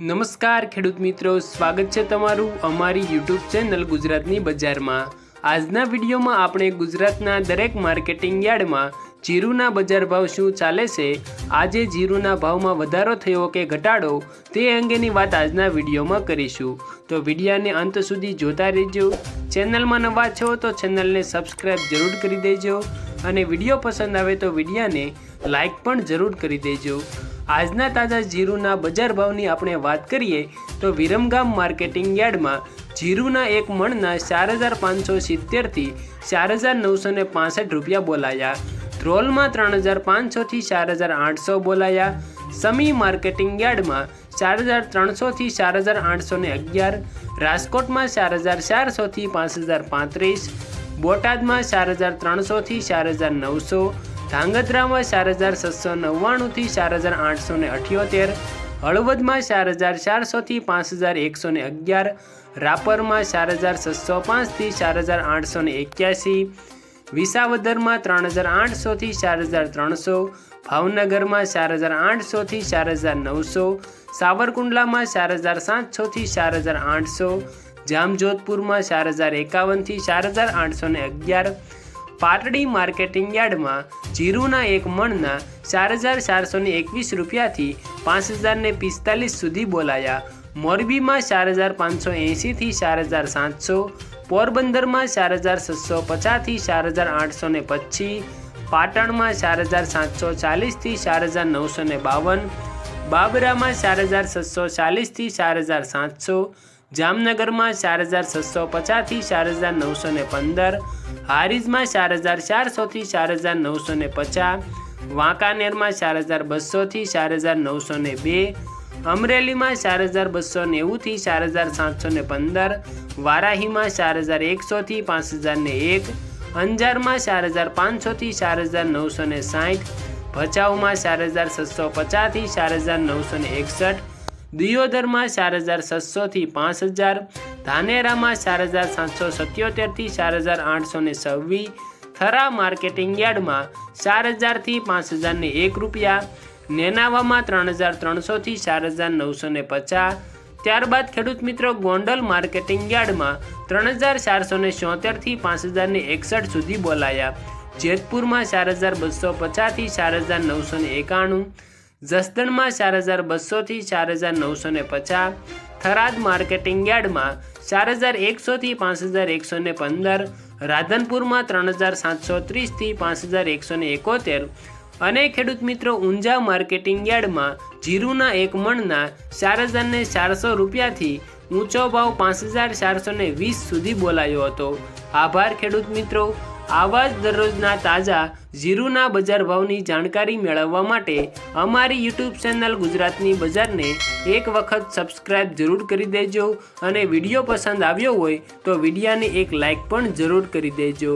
નમસ્કાર ખેડૂત મિત્રો, સ્વાગત છે તમારું અમારી યુટ્યુબ ચેનલ ગુજરાતની બજારમાં। આજના વિડીયોમાં આપણે ગુજરાતના દરેક માર્કેટિંગ યાર્ડમાં જીરુના બજાર ભાવ શું ચાલે છે, આજે જીરુના ભાવમાં વધારો થયો કે ઘટાડો તે અંગેની વાત આજના વિડીયોમાં કરીશું। તો વિડીયોને અંત સુધી જોતા રહેજો। ચેનલમાં નવા છો તો ચેનલને સબસ્ક્રાઈબ જરૂર કરી દેજો અને વિડીયો પસંદ આવે તો વિડીયોને લાઈક પણ જરૂર કરી દેજો। આજના તાજા જીરુના બજાર ભાવની આપણે વાત કરીએ તો વિરમગામ માર્કેટિંગ યાર્ડમાં જીરુના એક મણના 4570 થી 4965 રૂપિયા બોલાયા। ધ્રોલમાં 3500 થી 4800 બોલાયા। સમી માર્કેટિંગ યાર્ડમાં 4300 થી 4811, રાજકોટમાં 4400 થી 5035, બોટાદમાં 4300 થી 4900, ધાંગધ્રામાં 4699 થી 4878, હળવદમાં 4400 થી 5111, રાપરમાં 4605 થી 4881, વિસાવદરમાં 3800 થી 4300, ભાવનગરમાં 4800 થી 4900, સાવરકુંડલામાં 4700 થી 4800, જામજોધપુરમાં 4051 થી 4811, પાટડી માર્કેટિંગ યાર્ડમાં જીરુના એક મણના 4421 રૂપિયાથી 5045 સુધી બોલાયા। મોરબીમાં 4580 થી 4700, પોરબંદરમાં 4650 થી 4825, પાટણમાં 4740 થી 4952, બાબરામાં 4640 થી 4700, જામનગરમાં 4650 થી 4915, હારીજમાં 4400 થી 4950, વાંકાનેરમાં 4200 થી 4902, અમરેલીમાં 4290 થી 4715, વારાહીમાં 4100 થી 5001, અંજારમાં 4500 થી 4960, ભચાઉમાં 4650 થી 4961, દિયોદરમાં 4600 થી 5000, ધાનેરામાં 4777 થી 4826, થરા માર્કેટિંગ યાર્ડમાં 4000 થી 5001 રૂપિયા, નેનાવામાં 3300 થી 4950। ત્યારબાદ ખેડૂત મિત્રો ગોંડલ માર્કેટિંગ યાર્ડમાં 3474 થી 5061 સુધી બોલાયા। જેતપુરમાં 4250 થી 4991, જસદણમાં 4200 થી 4950, થરાદ માર્કેટિંગ યાર્ડમાં 4100 થી 5115, રાધનપુરમાં 3730 થી 5171, અને ખેડૂત મિત્રો ઊંઝા માર્કેટિંગ યાર્ડમાં જીરુના એક મણના 4400 રૂપિયાથી ઊંચો ભાવ 5420 સુધી બોલાયો હતો। આભાર ખેડૂત મિત્રો। આવા જ દરરોજના તાજા જીરુના બજાર ભાવની જાણકારી મેળવવા માટે અમારી યુટ્યુબ ચેનલ ગુજરાતની બજારને એક વખત સબસ્ક્રાઈબ જરૂર કરી દેજો અને વિડીયો પસંદ આવ્યો હોય તો વિડીયોને એક લાઈક પણ જરૂર કરી દેજો।